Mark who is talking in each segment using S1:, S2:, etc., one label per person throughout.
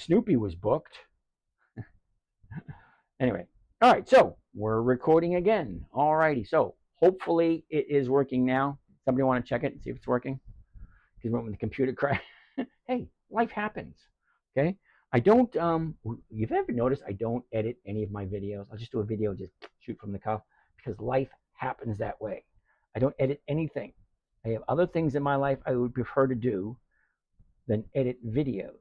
S1: Snoopy was booked. Anyway, all right, so we're recording again. All righty, so hopefully it is working now. Somebody want to check it and see if it's working? Because when the computer crashed, hey, life happens. Okay, I don't. You've ever noticed I don't edit any of my videos? I'll just do a video, just shoot from the cuff, because life happens that way. I don't edit anything. I have other things in my life I would prefer to do than edit videos.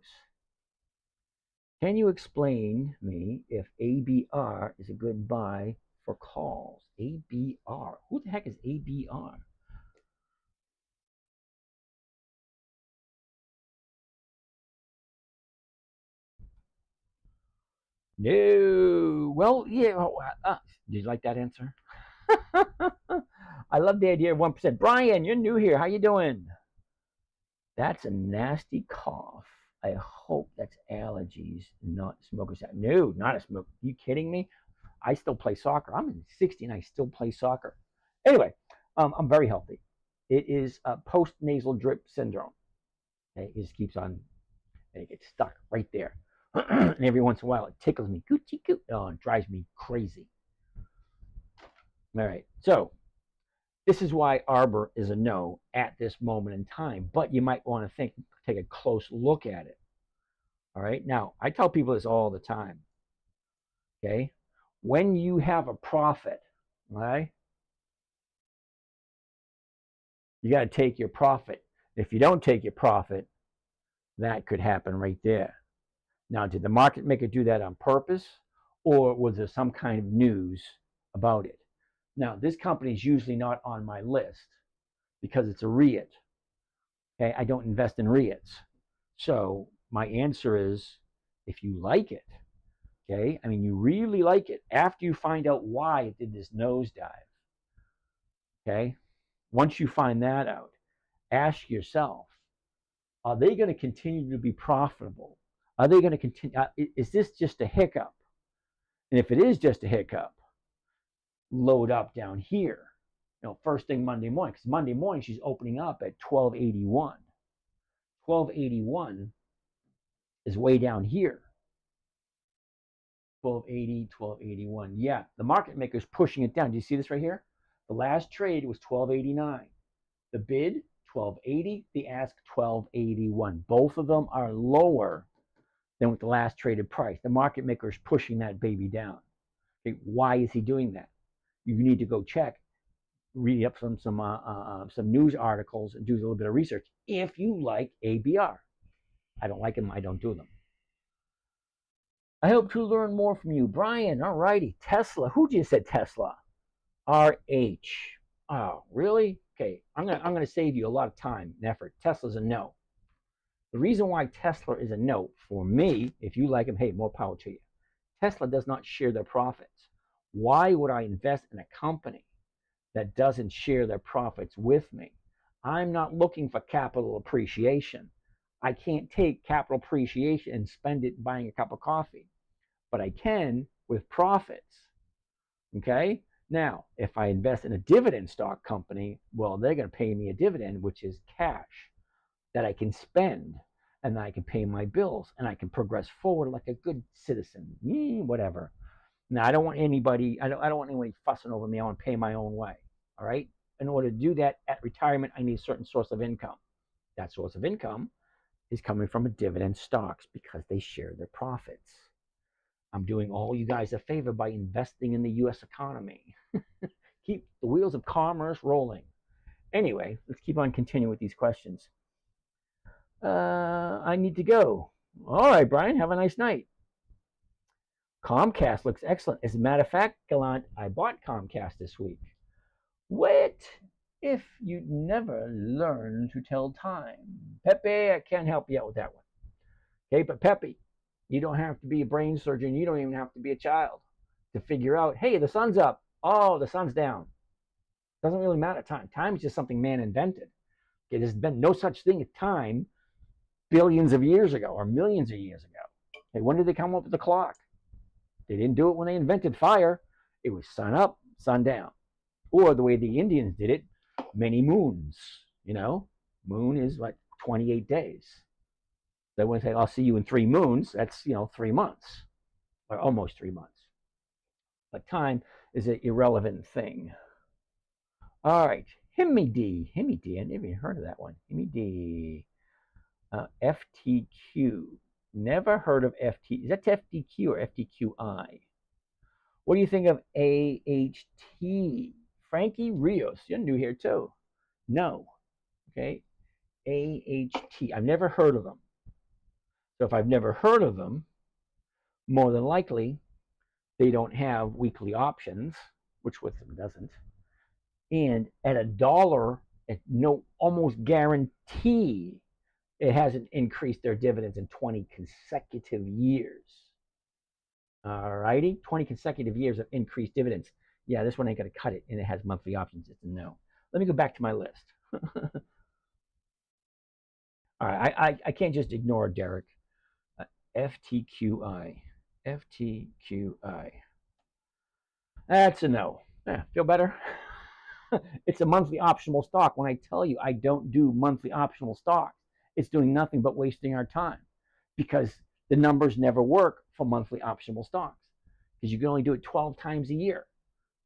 S1: Can you explain me if ABR is a good buy for calls? ABR. Who the heck is ABR? No. Well, yeah. Did you like that answer? I love the idea of 1%. Brian, you're new here. How you doing? That's a nasty cough. I hope that's allergies, not smokers. No, not a smoke. Are you kidding me? I still play soccer. I'm in 60 and I still play soccer. Anyway, I'm very healthy. It is post nasal drip syndrome. Okay? It just keeps on, and it gets stuck right there. And every once in a while, it tickles me. Coochie coo. Oh, it drives me crazy. All right. So this is why Arbor is a no at this moment in time. But you might want to take a close look at it. All right. Now, I tell people this all the time. Okay. When you have a profit, right, you got to take your profit. If you don't take your profit, that could happen right there. Now, did the market maker do that on purpose, or was there some kind of news about it? Now, this company is usually not on my list because it's a REIT. Okay, I don't invest in REITs. So my answer is, if you like it, okay, I mean, you really like it, after you find out why it did this nosedive, okay, once you find that out, ask yourself, are they going to continue to be profitable? Are they going to continue? Is this just a hiccup? And if it is just a hiccup, load up down here. First thing Monday morning, because Monday morning she's opening up at 1281. 1281 is way down here. 1280, 1281. Yeah, the market maker is pushing it down. Do you see this right here? The last trade was 1289. The bid, 1280. The ask, 1281. Both of them are lower than with the last traded price. The market maker is pushing that baby down. Okay, why is he doing that? You need to go check, read up some news articles, and do a little bit of research. If you like ABR, I don't like them. I don't do them. I hope to learn more from you, Brian. All righty, Tesla. Who just said Tesla? RH. Oh, really? Okay, I'm gonna save you a lot of time and effort. Tesla's a no. The reason why Tesla is a no for me, if you like them, hey, more power to you. Tesla does not share their profits. Why would I invest in a company that doesn't share their profits with me? I'm not looking for capital appreciation. I can't take capital appreciation and spend it buying a cup of coffee, but I can with profits. Okay? Now, if I invest in a dividend stock company, well, they're going to pay me a dividend, which is cash that I can spend, and then I can pay my bills, and I can progress forward like a good citizen. Whatever. Now, I don't want anybody fussing over me. I want to pay my own way. All right? In order to do that at retirement, I need a certain source of income. That source of income is coming from a dividend stocks because they share their profits. I'm doing all you guys a favor by investing in the U.S. economy. Keep the wheels of commerce rolling. Anyway, let's keep on continuing with these questions. I need to go. All right, Brian, have a nice night. Comcast looks excellent. As a matter of fact, Gallant, I bought Comcast this week. What if you never learn to tell time? Pepe, I can't help you out with that one. Okay, but Pepe, you don't have to be a brain surgeon. You don't even have to be a child to figure out, hey, the sun's up. Oh, the sun's down. Doesn't really matter time. Time is just something man invented. Okay, there's been no such thing as time billions of years ago or millions of years ago. Okay, when did they come up with the clock? They didn't do it when they invented fire. It was sun up, sun down. Or the way the Indians did it, many moons. Moon is like 28 days. They wouldn't say, I'll see you in 3 moons. That's, 3 months or almost 3 months. But time is an irrelevant thing. All right. HIMMY-D. HIMMY-D. I never even heard of that one. HIMMY-D. FTQ. Never heard of FT. Is that FTQ or FTQI? What do you think of AHT? Frankie Rios. You're new here too. No. Okay. AHT. I've never heard of them. So if I've never heard of them, more than likely they don't have weekly options, which with them doesn't. And at $1, no, almost guarantee it hasn't increased their dividends in 20 consecutive years. All righty, 20 consecutive years of increased dividends. Yeah, this one ain't going to cut it, and it has monthly options. It's a no. Let me go back to my list. All right, I can't just ignore Derek. FTQI. FTQI. That's a no. Yeah, feel better? It's a monthly optional stock. When I tell you I don't do monthly optional stocks, it's doing nothing but wasting our time, because the numbers never work for monthly optional stocks, because you can only do it 12 times a year.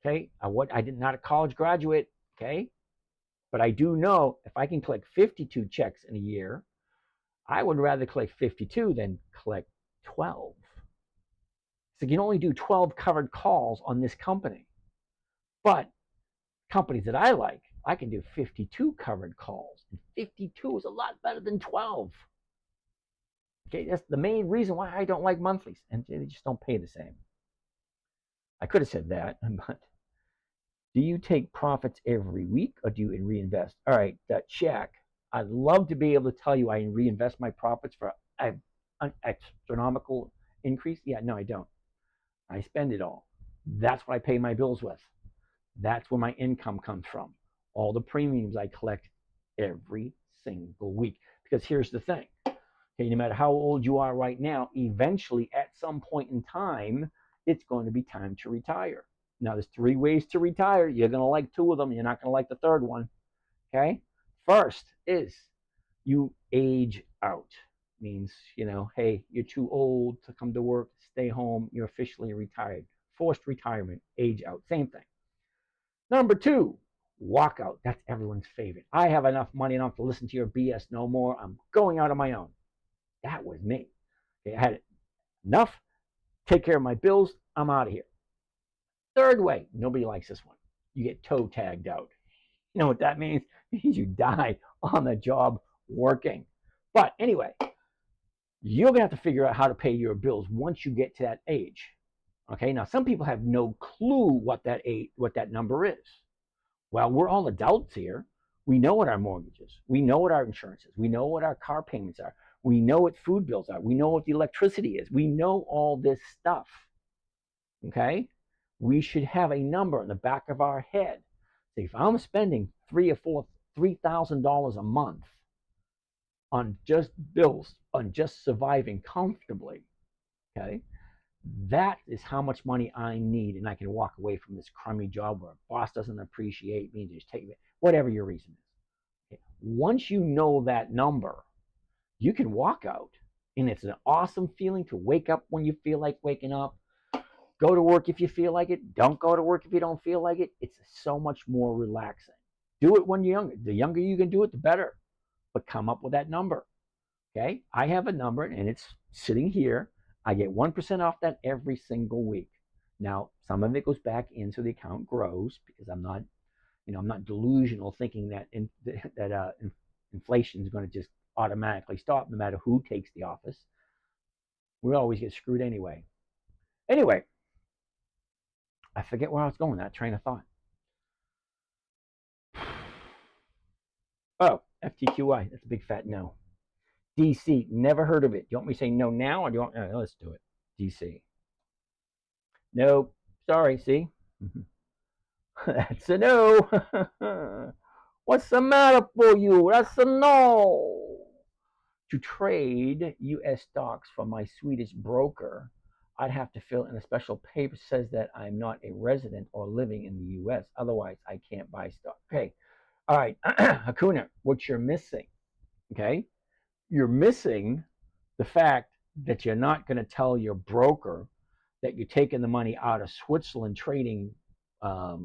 S1: Okay, I did not a college graduate. Okay, but I do know if I can collect 52 checks in a year, I would rather collect 52 than collect 12. So you can only do 12 covered calls on this company, but companies that I like, I can do 52 covered calls, and 52 is a lot better than 12. Okay, that's the main reason why I don't like monthlies, and they just don't pay the same. I could have said that, but do you take profits every week or do you reinvest? All right, Shaq, I'd love to be able to tell you I reinvest my profits for an astronomical increase. Yeah, no, I don't. I spend it all. That's what I pay my bills with. That's where my income comes from. All the premiums I collect every single week. Because here's the thing. Okay, no matter how old you are right now, eventually at some point in time, it's going to be time to retire. Now, there's 3 ways to retire. You're going to like 2 of them. You're not going to like the third one. Okay? First is you age out. Means, hey, you're too old to come to work, stay home, you're officially retired. Forced retirement, age out, same thing. Number 2, walk out. That's everyone's favorite. I have enough money enough to listen to your BS no more. I'm going out on my own. That was me. Okay, I had enough, take care of my bills, I'm out of here. Third way, nobody likes this one. You get toe tagged out. You know what that means? It means you die on the job working. But anyway, you're going to have to figure out how to pay your bills once you get to that age. Okay, now some people have no clue what that number is. Well, we're all adults here. We know what our mortgage is. We know what our insurance is. We know what our car payments are. We know what food bills are. We know what the electricity is. We know all this stuff. Okay? We should have a number in the back of our head. See, if I'm spending $3,000 a month on just bills, on just surviving comfortably, okay, that is how much money I need, and I can walk away from this crummy job where a boss doesn't appreciate me, just take it, whatever your reason is. Okay. Once you know that number, you can walk out, and it's an awesome feeling to wake up when you feel like waking up, go to work if you feel like it, don't go to work if you don't feel like it. It's so much more relaxing. Do it when you're younger. The younger you can do it, the better. But come up with that number. Okay? I have a number, and it's sitting here. I get 1% off that every single week. Now, some of it goes back in so the account grows, because I'm not delusional thinking that inflation is going to just automatically stop no matter who takes the office. We always get screwed anyway. Anyway, I forget where I was going with that train of thought. Oh, FTQI. That's a big fat no. DC. Never heard of it. Do you want me to say no now, or do you want? Let's do it. DC. Nope. Sorry. See. That's a no. What's the matter for you? That's a no. To trade U.S. stocks from my Swedish broker, I'd have to fill in a special paper that says that I'm not a resident or living in the U.S. Otherwise, I can't buy stock. Okay. All right. Hakuna, what you're missing, okay? You're missing the fact that you're not going to tell your broker that you're taking the money out of Switzerland trading, I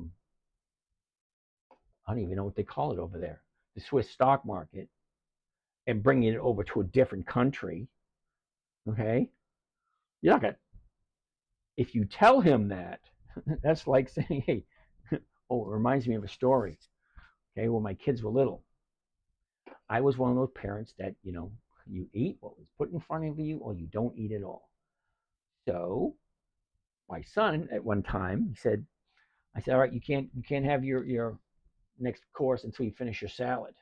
S1: don't even know what they call it over there, the Swiss stock market, and bringing it over to a different country, okay? You're not going to, if you tell him that, that's like saying, hey, oh, it reminds me of a story, okay? When my kids were little, I was one of those parents that, you eat what was put in front of you or you don't eat at all. So my son at one time, I said, all right, you can't have your next course until you finish your salad.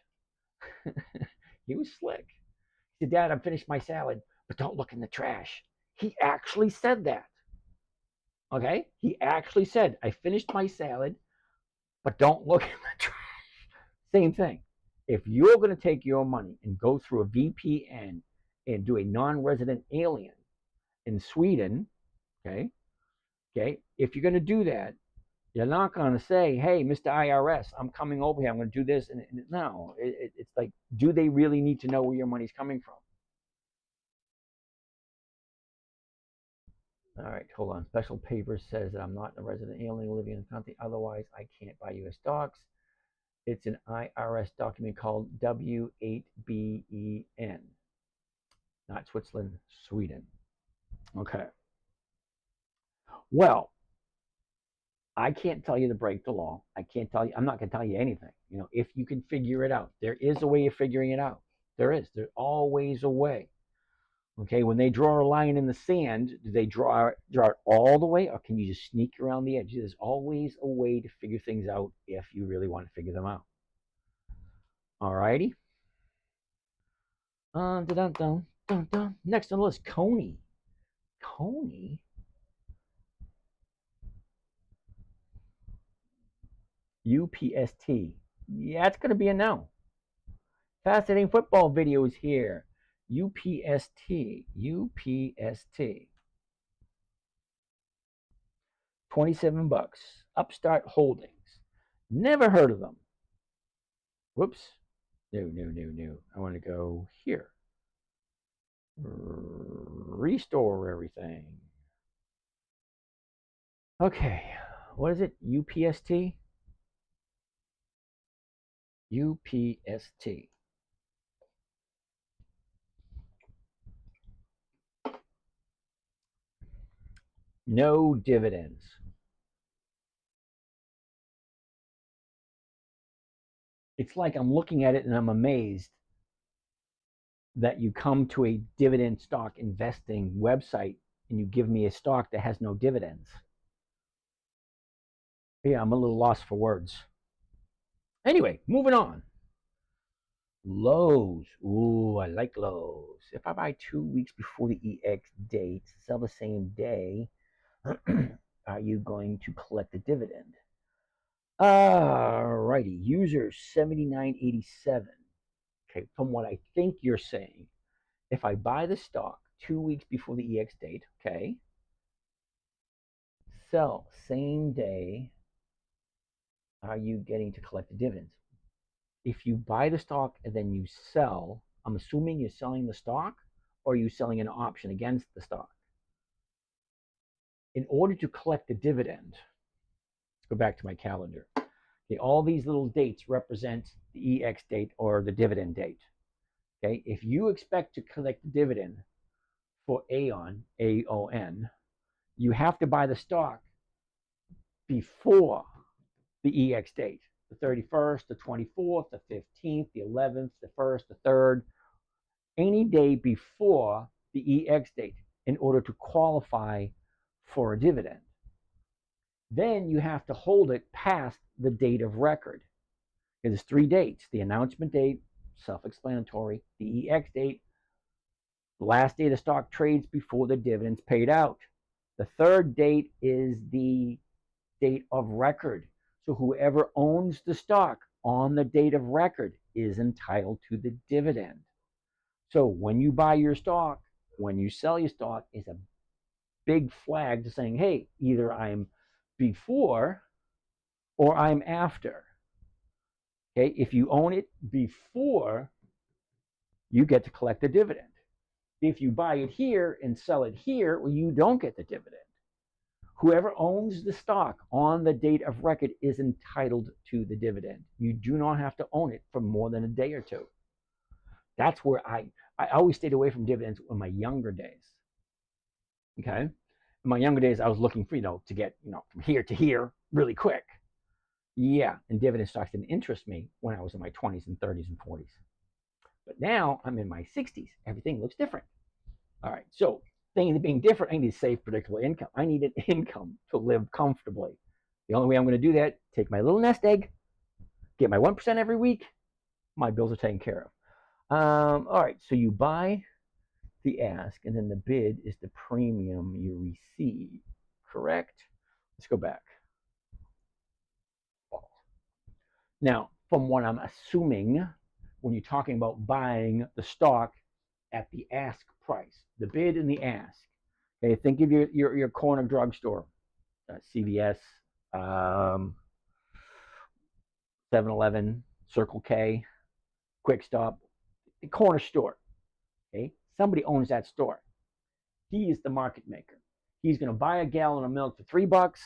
S1: He was slick. He said, Dad, I've finished my salad, but don't look in the trash. He actually said that. Okay? He actually said, I finished my salad, but don't look in the trash. Same thing. If you're going to take your money and go through a VPN and do a non-resident alien in Sweden, okay, if you're going to do that, you're not going to say, hey, Mr. IRS, I'm coming over here, I'm going to do this. And no, it's like, do they really need to know where your money's coming from? All right, hold on. Special paper says that I'm not a resident alien living in the country. Otherwise, I can't buy U.S. stocks. It's an IRS document called W8BEN, not Switzerland, Sweden. Okay. Well, I can't tell you to break the law. I can't tell you. I'm not going to tell you anything. If you can figure it out, there is a way of figuring it out. There is. There's always a way. Okay. When they draw a line in the sand, do they draw it all the way, or can you just sneak around the edge? There's always a way to figure things out if you really want to figure them out. All righty. Next on the list, Coney. Coney. UPST. Yeah, it's going to be a no. Fascinating football videos here. UPST. UPST. $27. Upstart Holdings. Never heard of them. Whoops. No. I want to go here. Restore everything. Okay. What is it? UPST? UPST. No dividends. It's like I'm looking at it and I'm amazed that you come to a dividend stock investing website and you give me a stock that has no dividends. Yeah, I'm a little lost for words. Anyway, moving on. Lowe's. Ooh, I like Lowe's. If I buy 2 weeks before the EX date, sell the same day, are you going to collect a dividend? Alrighty, user 7987. Okay, from what I think you're saying, if I buy the stock 2 weeks before the EX date, okay, sell same day, are you getting to collect the dividends? If you buy the stock and then you sell, I'm assuming you're selling the stock, or are you selling an option against the stock? In order to collect the dividend, let's go back to my calendar. Okay, all these little dates represent the EX date or the dividend date. Okay, if you expect to collect the dividend for Aon, AON, you have to buy the stock before the EX date. The 31st, the 24th, the 15th, the 11th, the 1st, the 3rd, any day before the EX date in order to qualify for a dividend. Then you have to hold it past the date of record. There's 3 dates: the announcement date, self-explanatory, the EX date, the last day the stock trades before the dividend's paid out. The 3rd date is the date of record. So whoever owns the stock on the date of record is entitled to the dividend. So when you buy your stock, when you sell your stock, is a big flag to saying, hey, either I'm before or I'm after. Okay, if you own it before, you get to collect the dividend. If you buy it here and sell it here, well, you don't get the dividend. Whoever owns the stock on the date of record is entitled to the dividend. You do not have to own it for more than a day or two. That's where I always stayed away from dividends in my younger days. Okay. In my younger days, I was looking for, to get, from here to here really quick. Yeah. And dividend stocks didn't interest me when I was in my 20s and 30s and 40s. But now I'm in my 60s. Everything looks different. All right. So, things being different, I need safe, predictable income. I need an income to live comfortably. The only way I'm going to do that, take my little nest egg, get my 1% every week, my bills are taken care of. All right. So, you buy the ask, and then the bid is the premium you receive. Correct? Let's go back. Now, from what I'm assuming, when you're talking about buying the stock at the ask price, the bid and the ask. Okay, think of your corner drugstore, CVS, 7-Eleven, Circle K, Quick Stop, the corner store. Okay, somebody owns that store. He is the market maker. He's going to buy a gallon of milk for $3.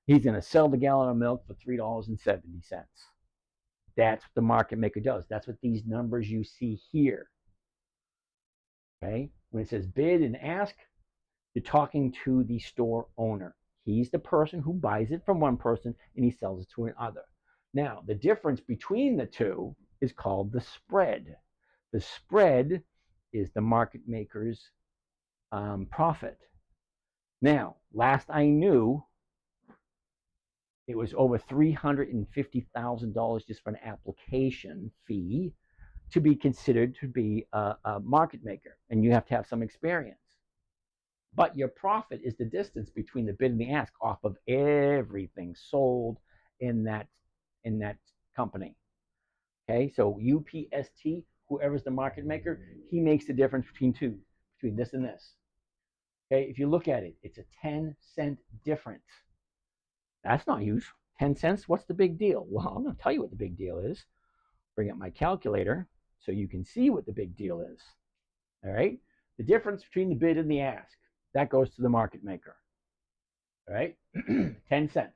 S1: He's going to sell the gallon of milk for $3.70. That's what the market maker does. That's what these numbers you see here. Okay, when it says bid and ask, you're talking to the store owner. He's the person who buys it from one person and he sells it to another. Now, the difference between the two is called the spread. The spread is the market maker's profit. Now, last I knew, it was over $350,000 just for an application fee to be considered to be a market maker, and you have to have some experience. But your profit is the distance between the bid and the ask off of everything sold in that company. Okay, so UPST, whoever's the market maker, he makes the difference between this and this. Okay, if you look at it, it's a 10-cent difference. That's not huge. 10 cents, what's the big deal? Well, I'm going to tell you what the big deal is. Bring up my calculator so you can see what the big deal is. All right, the difference between the bid and the ask, that goes to the market maker. All right, 10 cents.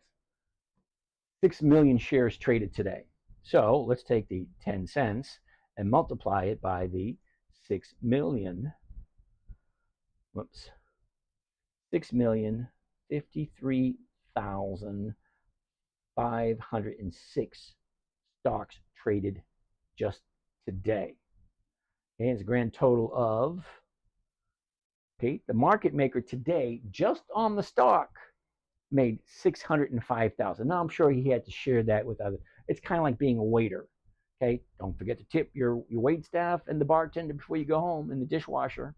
S1: 6 million shares traded today. So let's take the 10 cents and multiply it by the 6 million. Whoops. 6,053,506 stocks traded just today. Okay, it's a grand total of, okay, the market maker today, just on the stock, made $605,000. Now I'm sure he had to share that with others. It's kind of like being a waiter. Okay, don't forget to tip your wait staff and the bartender before you go home, and the dishwasher.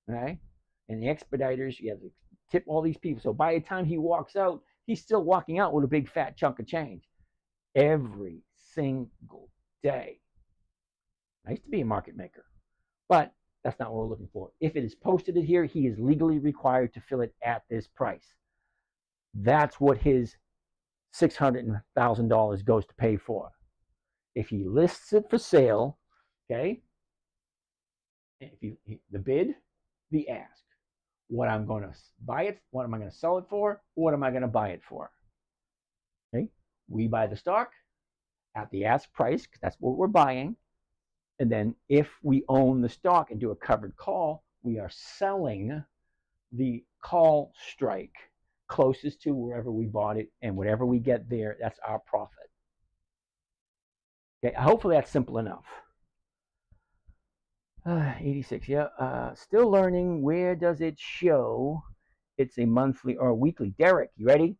S1: Okay, and the expediters. You have to tip all these people. So by the time he walks out, he's still walking out with a big fat chunk of change every single day. Nice to be a market maker, but that's not what we're looking for. If it is posted here, he is legally required to fill it at this price. That's what his $600,000 goes to pay for. If he lists it for sale, okay, the bid, the ask, what I'm going to buy it, what am I going to sell it for, what am I going to buy it for? Okay, we buy the stock at the ask price, because that's what we're buying. And then if we own the stock and do a covered call, we are selling the call strike closest to wherever we bought it, and whatever we get there, that's our profit. Okay, hopefully that's simple enough. 86, yeah. Still learning. Where does it show it's a monthly or a weekly? Derek, you ready?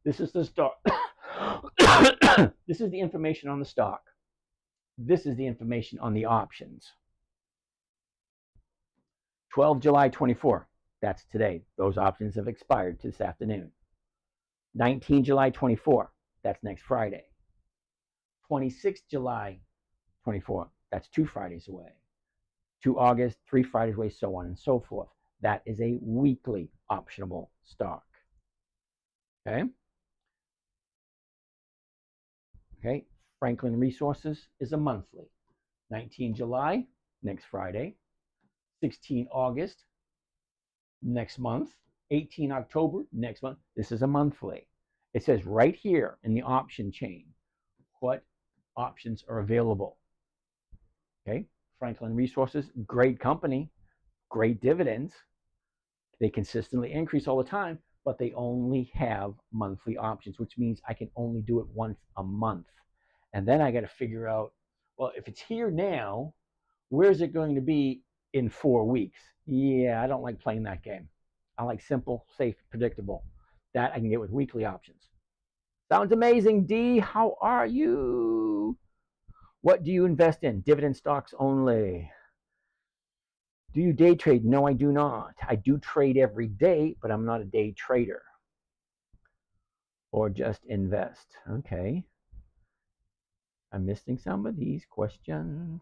S1: This is the stock. This is the information on the stock. This is the information on the options. 12 July 24. That's today. Those options have expired this afternoon. 19 July 24. That's next Friday. 26 July 24. That's 2 Fridays away. 2 August, 3 Fridays away, so on and so forth. That is a weekly optionable stock. Okay. Okay. Franklin Resources is a monthly. 19 July, next Friday, 16 August, next month, 18 October, next month. This is a monthly. It says right here in the option chain what options are available. Okay, Franklin Resources, great company, great dividends. They consistently increase all the time, but they only have monthly options, which means I can only do it once a month. And then I got to figure out, well, if it's here now, where's it going to be in 4 weeks? Yeah, I don't like playing that game. I like simple, safe, predictable. That I can get with weekly options. Sounds amazing, D. How are you? What do you invest in? Dividend stocks only. Do you day trade? No, I do not. I do trade every day, but I'm not a day trader. Or just invest. Okay. I'm missing some of these questions.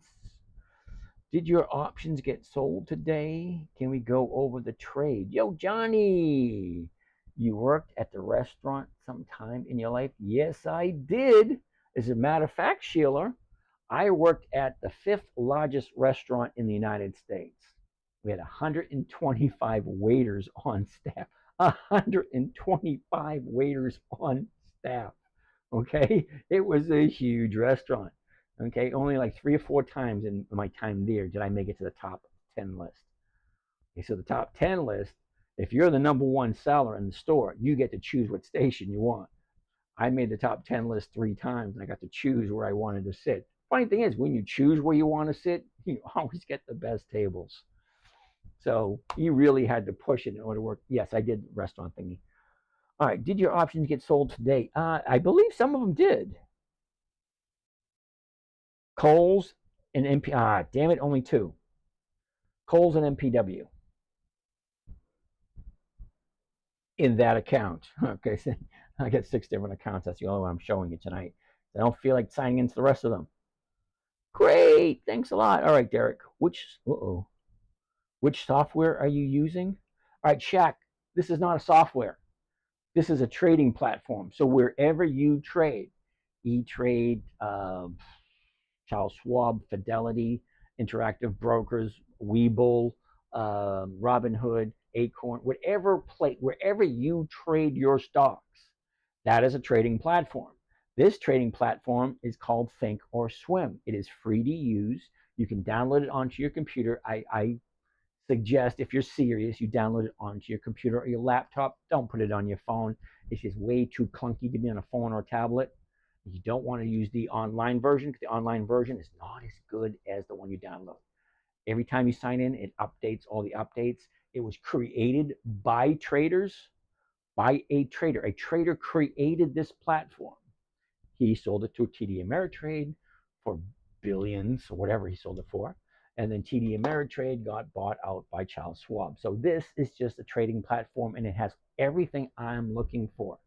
S1: Did your options get sold today? Can we go over the trade? Yo, Johnny, you worked at the restaurant sometime in your life? Yes, I did. As a matter of fact, Sheila, I worked at the 5th largest restaurant in the United States. We had 125 waiters on staff. 125 waiters on staff. Okay, it was a huge restaurant. Okay, only like 3 or 4 times in my time there did I make it to the top 10 list. Okay, so the top 10 list, if you're the number one seller in the store, you get to choose what station you want. I made the top 10 list 3 times, and I got to choose where I wanted to sit. Funny thing is, when you choose where you want to sit, you always get the best tables. So you really had to push it in order to work. Yes, I did restaurant thingy. All right, did your options get sold today? I believe some of them did. Kohl's and MP. Damn it, only 2. Kohl's and MPW. In that account. Okay, so I got 6 different accounts. That's the only one I'm showing you tonight. I don't feel like signing into the rest of them. Great, thanks a lot. All right, Derek. Which software are you using? All right, Shaq. This is not a software. This is a trading platform. So wherever you trade, E-Trade, Charles Schwab, Fidelity, Interactive Brokers, Webull, Robinhood, Acorn, wherever you trade your stocks, that is a trading platform. This trading platform is called Think or Swim. It is free to use. You can download it onto your computer. I suggest, if you're serious, you download it onto your computer or your laptop. Don't put it on your phone. It's just way too clunky to be on a phone or a tablet. You don't want to use the online version because the online version is not as good as the one you download. Every time you sign in, it updates all the updates. It was created by traders, by a trader. A trader created this platform. He sold it to TD Ameritrade for billions or whatever he sold it for. And then TD Ameritrade got bought out by Charles Schwab. So this is just a trading platform, and it has everything I'm looking for,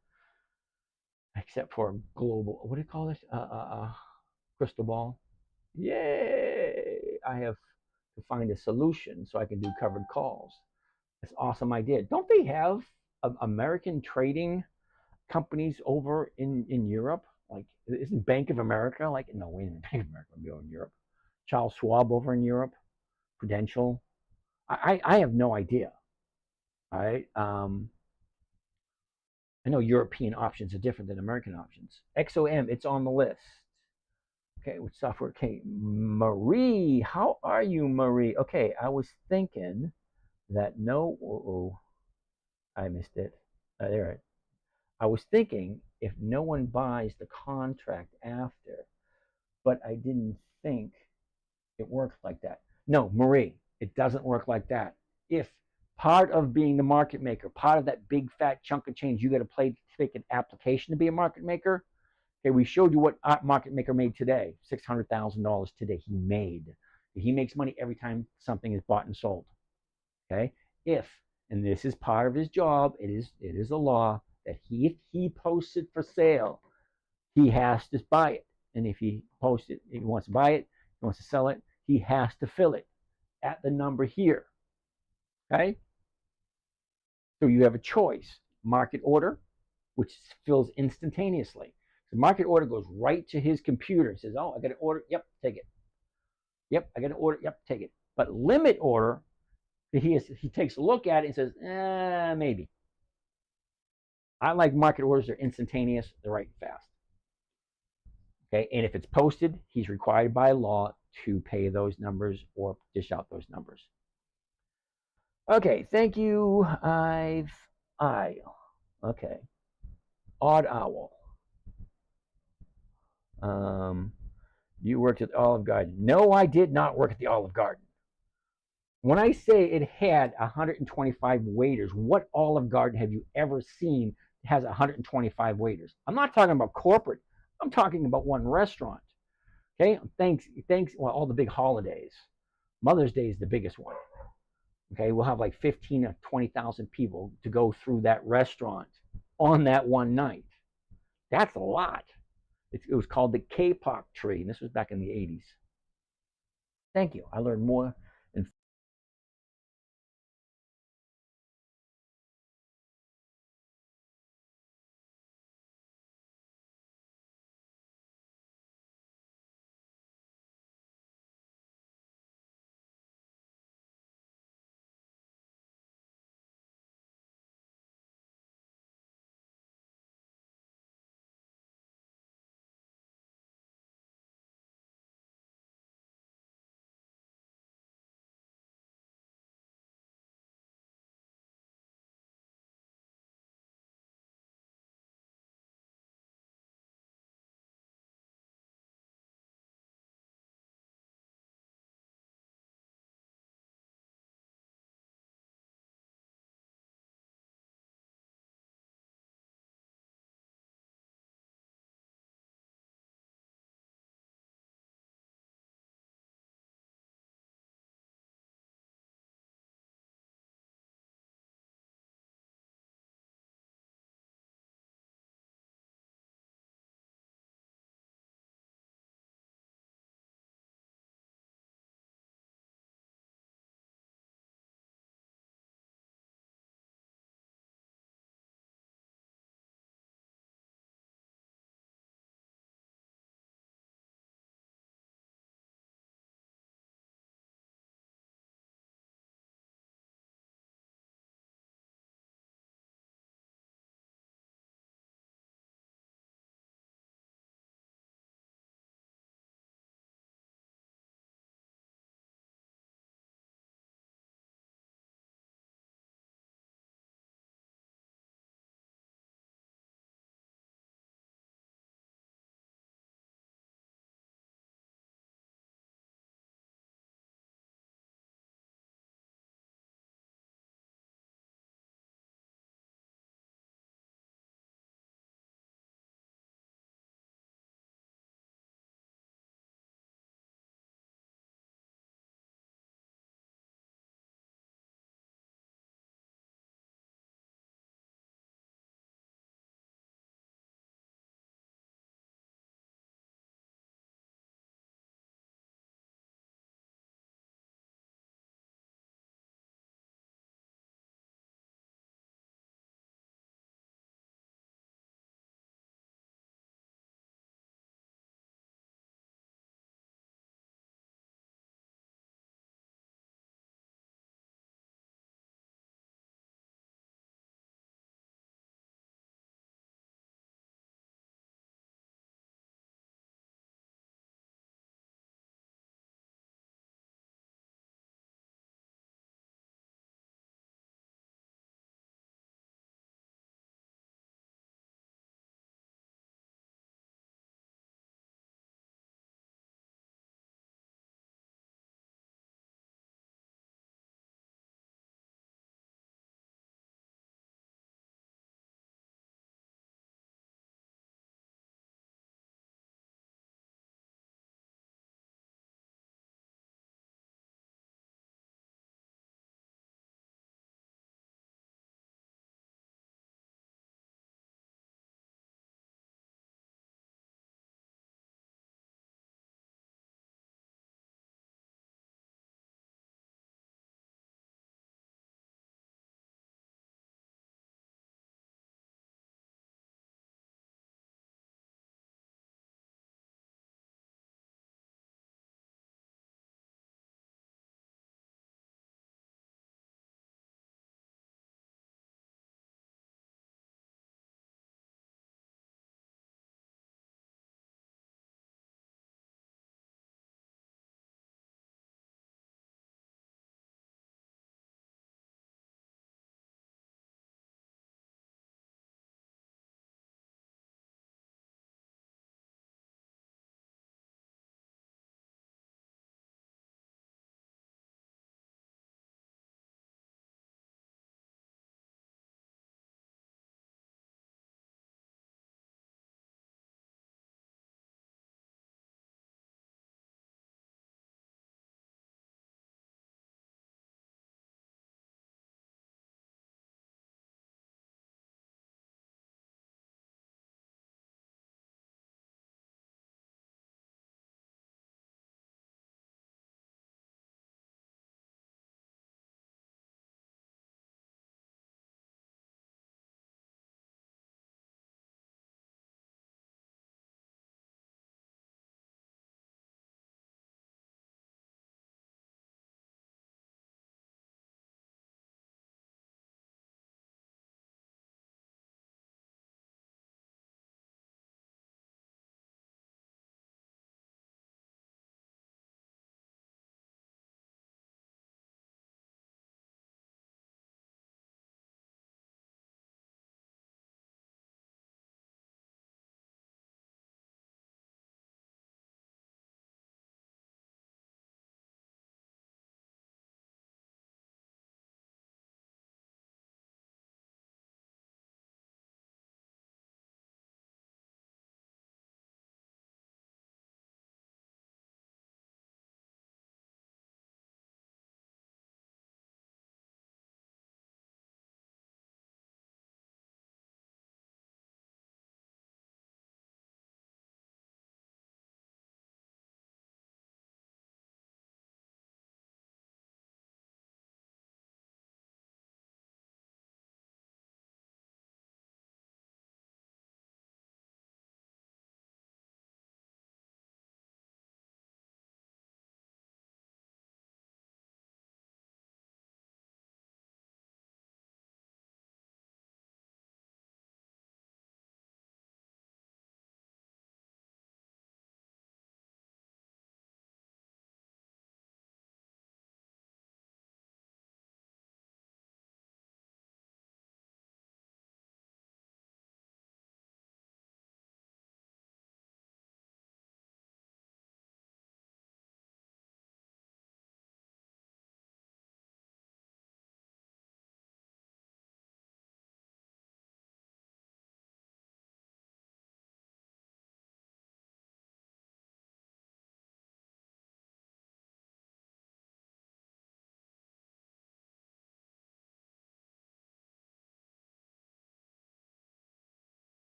S1: except for global, what do you call this? Crystal ball. Yay! I have to find a solution so I can do covered calls. That's an awesome idea. Don't they have American trading companies over in Europe? Like, isn't Bank of America like, no, wait a minute, Bank of America would be over in Europe. Charles Schwab over in Europe, Prudential. I have no idea. All right. I know European options are different than American options. XOM, it's on the list. Okay, which software? Okay, Marie, how are you, Marie? Okay, I was thinking that I missed it. There. I was thinking if no one buys the contract after, but I didn't think it works like that. No, Marie, it doesn't work like that. If part of being the market maker, part of that big fat chunk of change you got to play to make an application to be a market maker. Okay, we showed you what our market maker made today. $600,000 today he made. He makes money every time something is bought and sold. Okay, and this is part of his job, it is a law that if he posts it for sale, he has to buy it. And if he posts it, if he wants to buy it, he wants to sell it, he has to fill it at the number here. Okay? So you have a choice. Market order, which fills instantaneously. The market order goes right to his computer. He says, oh, I got an order. Yep, take it. Yep, I got an order. Yep, take it. But limit order, he takes a look at it and says, maybe. I like market orders. They're instantaneous. They're right and fast. Okay, and if it's posted, he's required by law to pay those numbers or dish out those numbers. Okay, thank you. Okay. Odd Owl. You worked at Olive Garden. No, I did not work at the Olive Garden. When I say it had 125 waiters, what Olive Garden have you ever seen that has 125 waiters? I'm not talking about corporate. I'm talking about one restaurant. Okay, thanks. Well, all the big holidays. Mother's Day is the biggest one. Okay, we'll have like 15 or 20,000 people to go through that restaurant on that one night. That's a lot. It was called the Kapok tree, and this was back in the 80s. Thank you. I learned more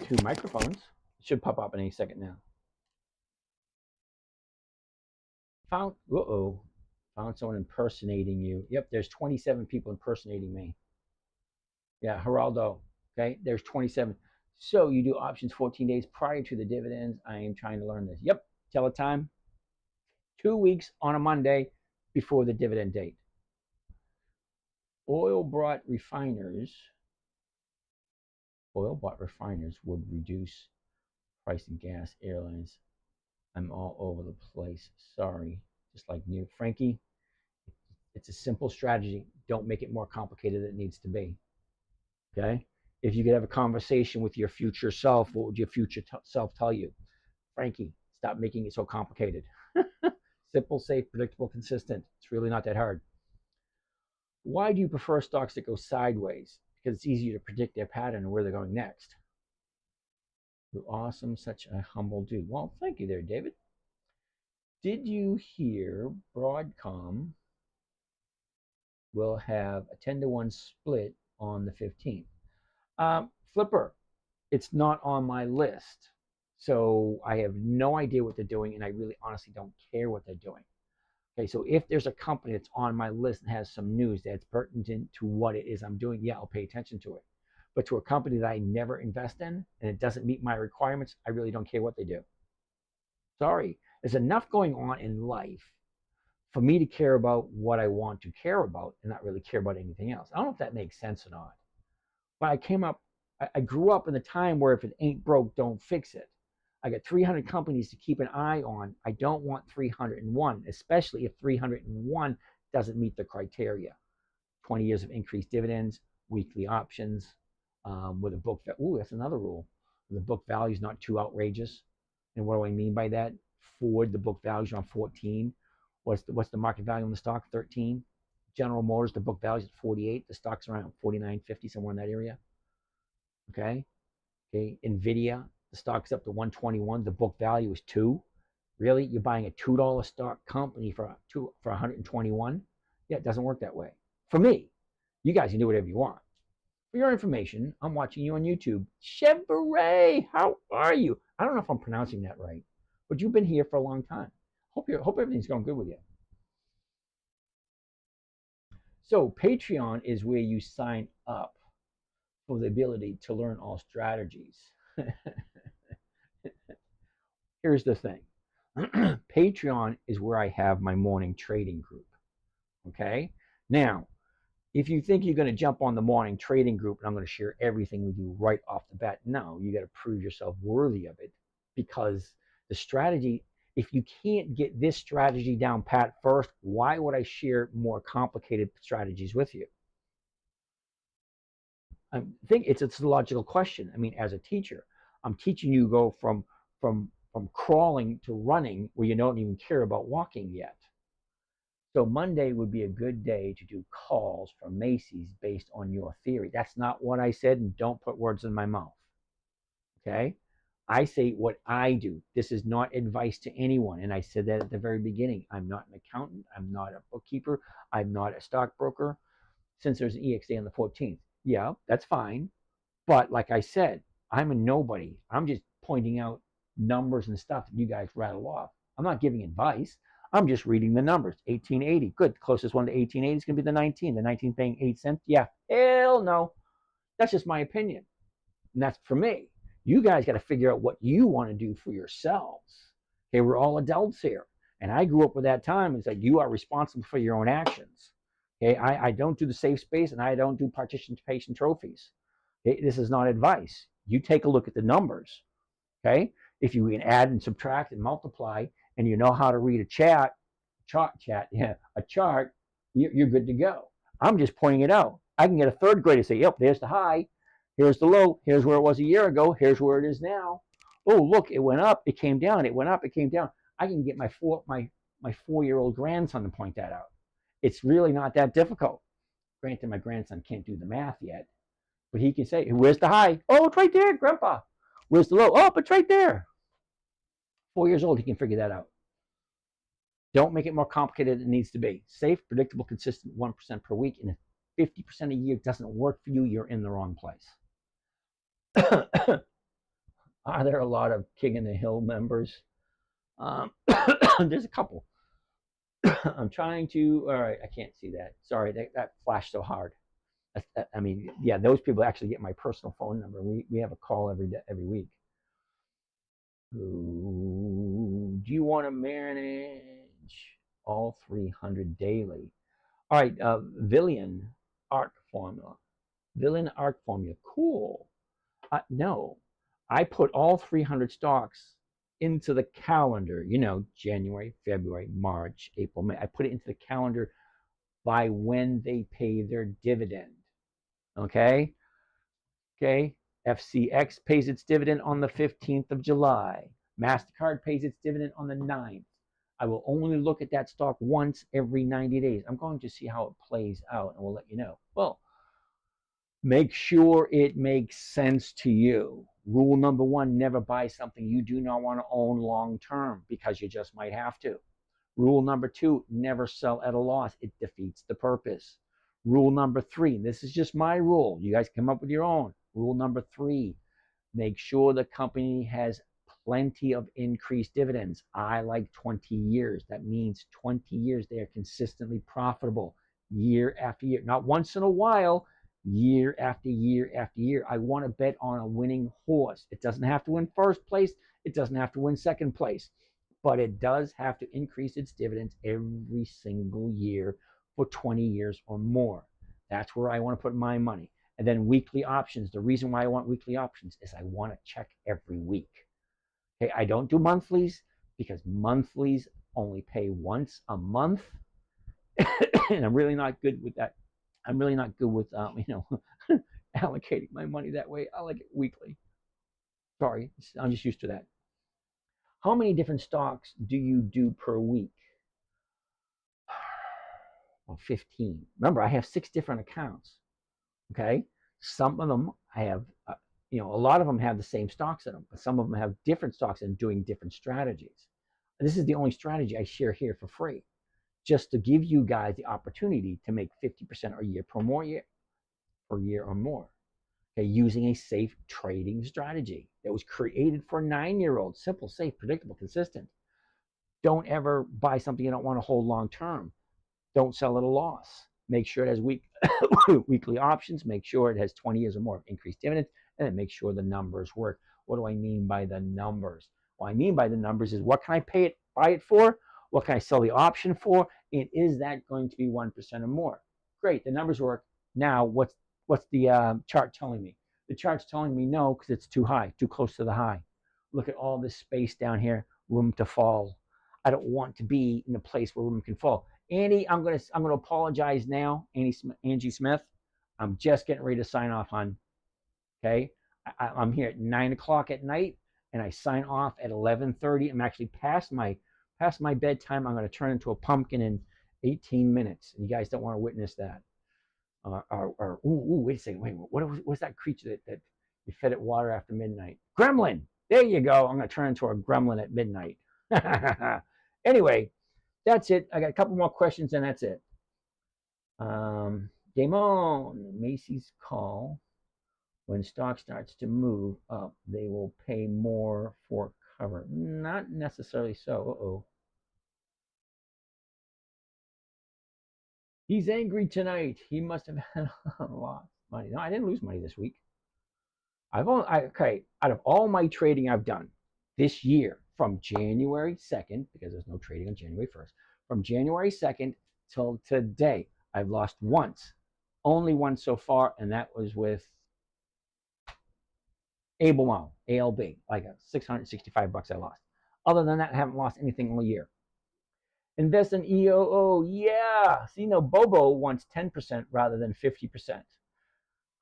S1: 2 microphones. It should pop up in any second now. Found someone impersonating you. Yep, there's 27 people impersonating me. Yeah, Geraldo. Okay, there's 27. So you do options 14 days prior to the dividends. I am trying to learn this. Yep, teletime. 2 weeks on a Monday before the dividend date. Oil-bought refiners would reduce price in gas, airlines. I'm all over the place. Sorry. Just like new. Frankie, it's a simple strategy. Don't make it more complicated than it needs to be. Okay? If you could have a conversation with your future self, what would your future self tell you? Frankie, stop making it so complicated. Simple, safe, predictable, consistent. It's really not that hard. Why do you prefer stocks that go sideways? Because it's easier to predict their pattern and where they're going next. You're awesome, such a humble dude. Well, thank you there, David. Did you hear Broadcom will have a 10-to-1 split on the 15th? Flipper, it's not on my list. So I have no idea what they're doing, and I really honestly don't care what they're doing. Okay, so if there's a company that's on my list and has some news that's pertinent to what it is I'm doing, yeah, I'll pay attention to it. But to a company that I never invest in and it doesn't meet my requirements, I really don't care what they do. Sorry, there's enough going on in life for me to care about what I want to care about and not really care about anything else. I don't know if that makes sense or not. But I grew up in a time where if it ain't broke, don't fix it. I got 300 companies to keep an eye on. I don't want 301, especially if 301 doesn't meet the criteria. 20 years of increased dividends, weekly options, with a book. That's another rule. The book value is not too outrageous. And what do I mean by that? Ford, the book value is on 14. What's the market value on the stock? 13. General Motors, the book value is 48. The stock's around 49.50, somewhere in that area. Okay. Nvidia, the stock's up to 121. The book value is 2. Really? You're buying a $2 stock company for 121? Yeah, it doesn't work that way. For me, you guys can do whatever you want. For your information, I'm watching you on YouTube. Chevrolet, how are you? I don't know if I'm pronouncing that right, but you've been here for a long time. Hope everything's going good with you. So Patreon is where you sign up for the ability to learn all strategies. Here's the thing. Patreon is where I have my morning trading group. Okay? Now, if you think you're going to jump on the morning trading group and I'm going to share everything with you right off the bat, no, you got to prove yourself worthy of it, because the strategy, if you can't get this strategy down pat first, why would I share more complicated strategies with you? I think it's a logical question. I mean, as a teacher, I'm teaching you to go from crawling to running where you don't even care about walking yet. So Monday would be a good day to do calls from Macy's based on your theory. That's not what I said, and don't put words in my mouth. Okay? I say what I do. This is not advice to anyone. And I said that at the very beginning. I'm not an accountant. I'm not a bookkeeper. I'm not a stockbroker. Since there's an EXA on the 14th. Yeah, that's fine. But like I said, I'm a nobody. I'm just pointing out numbers and stuff that you guys rattle off. I'm not giving advice. I'm just reading the numbers. 1880. Good. The closest one to 1880 is going to be the 19. The 19 paying 8 cents. Yeah. Hell no. That's just my opinion. And that's for me. You guys got to figure out what you want to do for yourselves. Okay, we're all adults here. And I grew up with that time. It's like you are responsible for your own actions. Okay, I don't do the safe space and I don't do participation trophies. Okay, this is not advice. You take a look at the numbers. Okay, if you can add and subtract and multiply, and you know how to read a chart, you're good to go. I'm just pointing it out. I can get a third grader to say, yep, there's the high, here's the low, here's where it was a year ago, here's where it is now. Oh, look, it went up, it came down, it went up, it came down. I can get my 4-year-old grandson to point that out. It's really not that difficult. Granted, my grandson can't do the math yet, but he can say, where's the high? Oh, it's right there, Grandpa. Where's the low? Oh, it's right there. 4 years old, he can figure that out. Don't make it more complicated than it needs to be. Safe, predictable, consistent, 1% per week. And if 50% a year doesn't work for you, you're in the wrong place. Are there a lot of King in the Hill members? Um, there's a couple. I'm trying to. All right, I can't see that. Sorry, that flashed so hard. I mean, yeah, those people actually get my personal phone number. We have a call every week. Do you want to manage all 300 daily? All right, Villian Arc Formula. Villian Arc Formula. Cool. No, I put all 300 stocks into the calendar. You know, January, February, March, April, May. I put it into the calendar by when they pay their dividend. Okay. Okay. FCX pays its dividend on the 15th of July. MasterCard pays its dividend on the 9th. I will only look at that stock once every 90 days. I'm going to see how it plays out and we'll let you know. Well, make sure it makes sense to you. Rule number one, never buy something you do not want to own long term because you just might have to. Rule number two, never sell at a loss. It defeats the purpose. Rule number three, this is just my rule. You guys come up with your own. Rule number three, make sure the company has plenty of increased dividends. I like 20 years. That means 20 years they are consistently profitable year after year. Not once in a while, year after year after year. I want to bet on a winning horse. It doesn't have to win first place. It doesn't have to win second place. But it does have to increase its dividends every single year for 20 years or more. That's where I want to put my money. And then weekly options. The reason why I want weekly options is I want to check every week. Okay, I don't do monthlies because monthlies only pay once a month, and I'm really not good with that. I'm really not good with allocating my money that way. I like it weekly. Sorry, I'm just used to that. How many different stocks do you do per week? Well, 15. Remember, I have 6 different accounts. Okay, some of them I have, a lot of them have the same stocks in them, but some of them have different stocks and doing different strategies. And this is the only strategy I share here for free, just to give you guys the opportunity to make 50% a year per year or more. Okay, using a safe trading strategy that was created for 9-year-olds. Simple, safe, predictable, consistent. Don't ever buy something you don't want to hold long term. Don't sell at a loss. Make sure it has weekly options. Make sure it has 20 years or more of increased dividends, and then make sure the numbers work. What do I mean by the numbers? What I mean by the numbers is what can I buy it for? What can I sell the option for? And is that going to be 1% or more? Great, the numbers work. Now, what's the chart telling me? The chart's telling me no because it's too high, too close to the high. Look at all this space down here, room to fall. I don't want to be in a place where room can fall. Andy, I'm gonna apologize now, Angie Smith. I'm just getting ready to sign off, hon. Okay, I'm here at 9 o'clock at night, and I sign off at 11:30. I'm actually past my bedtime. I'm going to turn into a pumpkin in 18 minutes. And you guys don't want to witness that. Wait a second. Wait, what's that creature that you fed it water after midnight? Gremlin. There you go. I'm going to turn into a gremlin at midnight. Anyway, that's it. I got a couple more questions, and that's it. Damon, Macy's call. When stock starts to move up, they will pay more for cover. Not necessarily so. Uh-oh. He's angry tonight. He must have had a lot of money. No, I didn't lose money this week. Okay, out of all my trading I've done this year, from January 2nd, because there's no trading on January 1st, from January 2nd till today, I've lost once. Only once so far, and that was with Albemarle, ALB, like $665 I lost. Other than that, I haven't lost anything all year. Invest in EOO, yeah. See, no, Bobo wants 10% rather than 50%.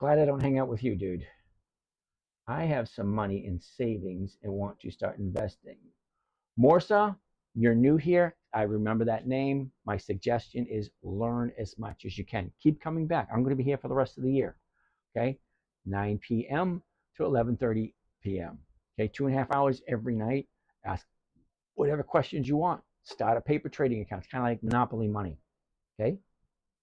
S1: Glad I don't hang out with you, dude. I have some money in savings and want to start investing. Morsa, you're new here. I remember that name. My suggestion is learn as much as you can. Keep coming back. I'm going to be here for the rest of the year. Okay, 9 p.m. to 11:30 p.m. Okay, 2.5 hours every night. Ask whatever questions you want. Start a paper trading account. It's kind of like Monopoly money. Okay,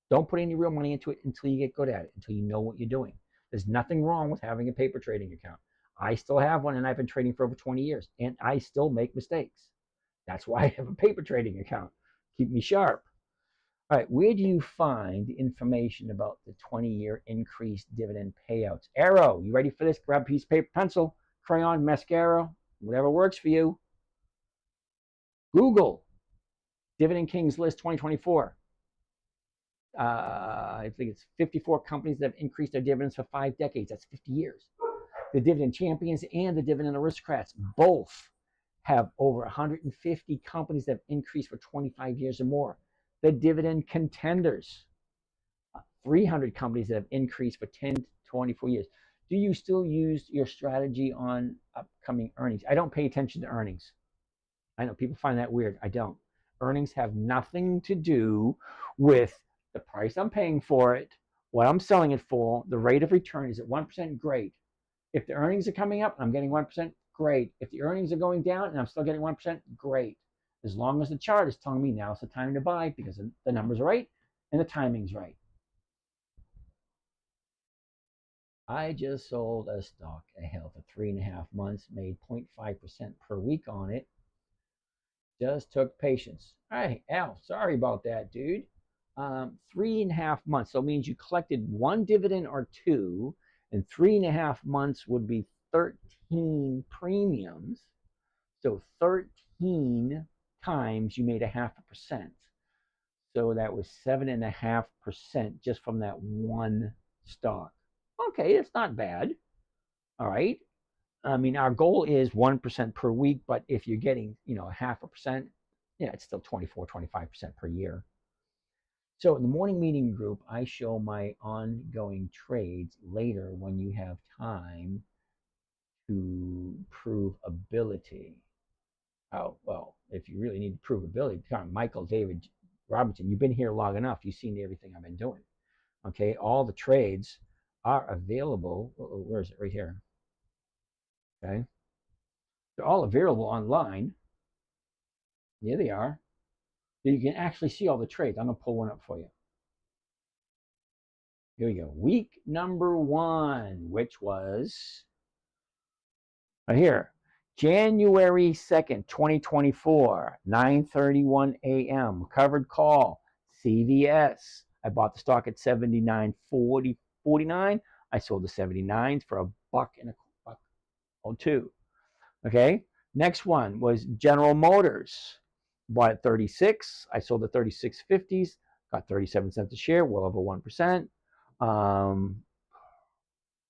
S1: don't put any real money into it until you get good at it, until you know what you're doing. There's nothing wrong with having a paper trading account. I still have one, and I've been trading for over 20 years, and I still make mistakes. That's why I have a paper trading account. Keep me sharp. All right, where do you find the information about the 20-year increased dividend payouts? Arrow, you ready for this? Grab a piece of paper, pencil, crayon, mascara, whatever works for you. Google Dividend Kings List 2024. I think it's 54 companies that have increased their dividends for 5 decades. That's 50 years. The Dividend Champions and the Dividend Aristocrats both have over 150 companies that have increased for 25 years or more. The Dividend Contenders, 300 companies that have increased for 10 to 24 years. Do you still use your strategy on upcoming earnings? I don't pay attention to earnings. I know people find that weird. I don't. Earnings have nothing to do with the price I'm paying for it, what I'm selling it for, the rate of return. Is it 1%? Great. If the earnings are coming up and I'm getting 1%, great. If the earnings are going down and I'm still getting 1%, great. As long as the chart is telling me now's the time to buy because the numbers are right and the timing's right. I just sold a stock ahead for 3.5 months, made 0.5% per week on it. Just took patience. Hey, Al, sorry about that, dude. 3.5 months. So it means you collected one dividend or two, and 3.5 months would be 13 premiums. So 13 times you made 0.5%. So that was 7.5% just from that one stock. Okay, it's not bad. All right. I mean, our goal is 1% per week, but if you're getting, 0.5%, yeah, it's still 24, 25% per year. So in the morning meeting group, I show my ongoing trades later when you have time to prove ability. Oh, well, if you really need to prove ability, Michael David Robinson, you've been here long enough. You've seen everything I've been doing. Okay, all the trades are available. Where is it? Right here. Okay. They're all available online. Here they are. You can actually see all the trades. I'm going to pull one up for you. Here we go. Week number 1, which was right here. January 2nd, 2024, 9:31 a.m. Covered call, CVS. I bought the stock at 79.49. I sold the 79s for $1.02. Okay. Next one was General Motors. Bought at 36. I sold the 36.50s. Got 37 cents a share, well over 1%.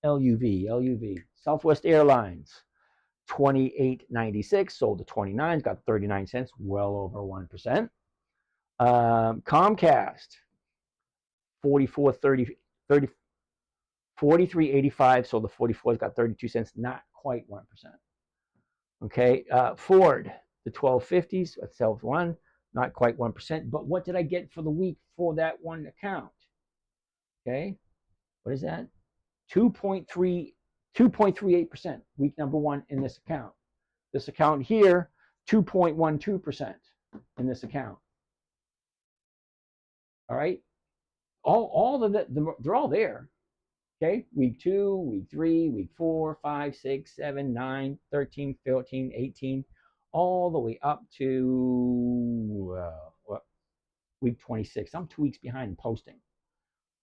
S1: LUV, Southwest Airlines, 28.96. Sold the 29s. Got 39 cents, well over 1%. Comcast, 43.85. Sold the 44s. Got 32 cents, not quite 1%. Okay, Ford, the 12.50s, that sells one, not quite 1%. But what did I get for the week for that one account? Okay, what is that? 2.38%, week number 1 in this account. This account here, 2.12% in this account. All right, all of that, they're all there. Okay, week 2, week 3, week 4, 5, 6, 7, 9, 13, 14, 18, all the way up to week 26. I'm 2 weeks behind in posting,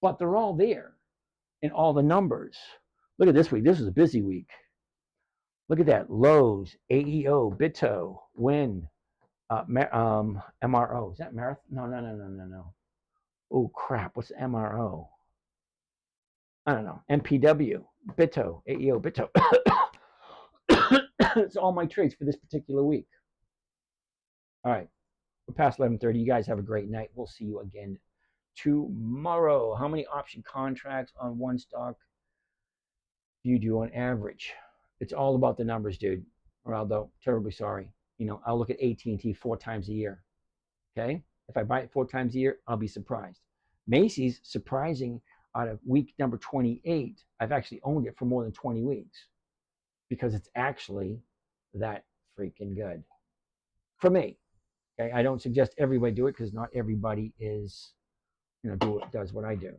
S1: but they're all there in all the numbers. Look at this week. This is a busy week. Look at that. Lowe's, AEO, Bitto, Win, MRO. Is that Marathon? No. Oh, crap. What's MRO? I don't know. MPW, Bitto, AEO, Bitto. It's all my trades for this particular week. All right. We're past 11:30. You guys have a great night. We'll see you again tomorrow. How many option contracts on one stock do you do on average? It's all about the numbers, dude. Geraldo, terribly sorry. I'll look at AT&T 4 times a year. Okay? If I buy it 4 times a year, I'll be surprised. Macy's, surprising, out of week number 28, I've actually owned it for more than 20 weeks because it's actually that freaking good for me. Okay, I don't suggest everybody do it because not everybody is, does what I do.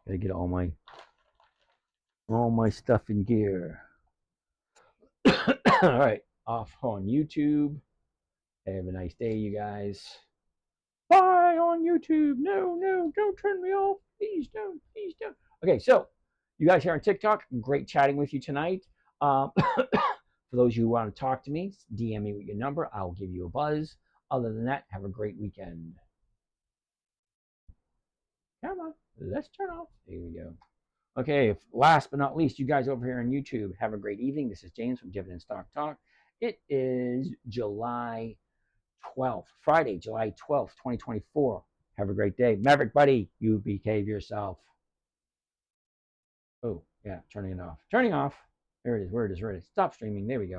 S1: Gotta get all my stuff in gear. All right, off on YouTube. Have a nice day, you guys. Bye on YouTube. No, no, don't turn me off. Please don't. Please don't. Okay, so you guys here on TikTok, great chatting with you tonight. For those of you who want to talk to me, DM me with your number. I'll give you a buzz. Other than that, have a great weekend. Come on, let's turn off. There we go. Okay, last but not least, you guys over here on YouTube, have a great evening. This is James from Dividend Stock Talk. It is July 12th, Friday, July 12th, 2024. Have a great day. Maverick buddy, you behave yourself. Oh, yeah, turning it off. Turning off. There it is. Where it is. Where it is. Stop streaming. There we go.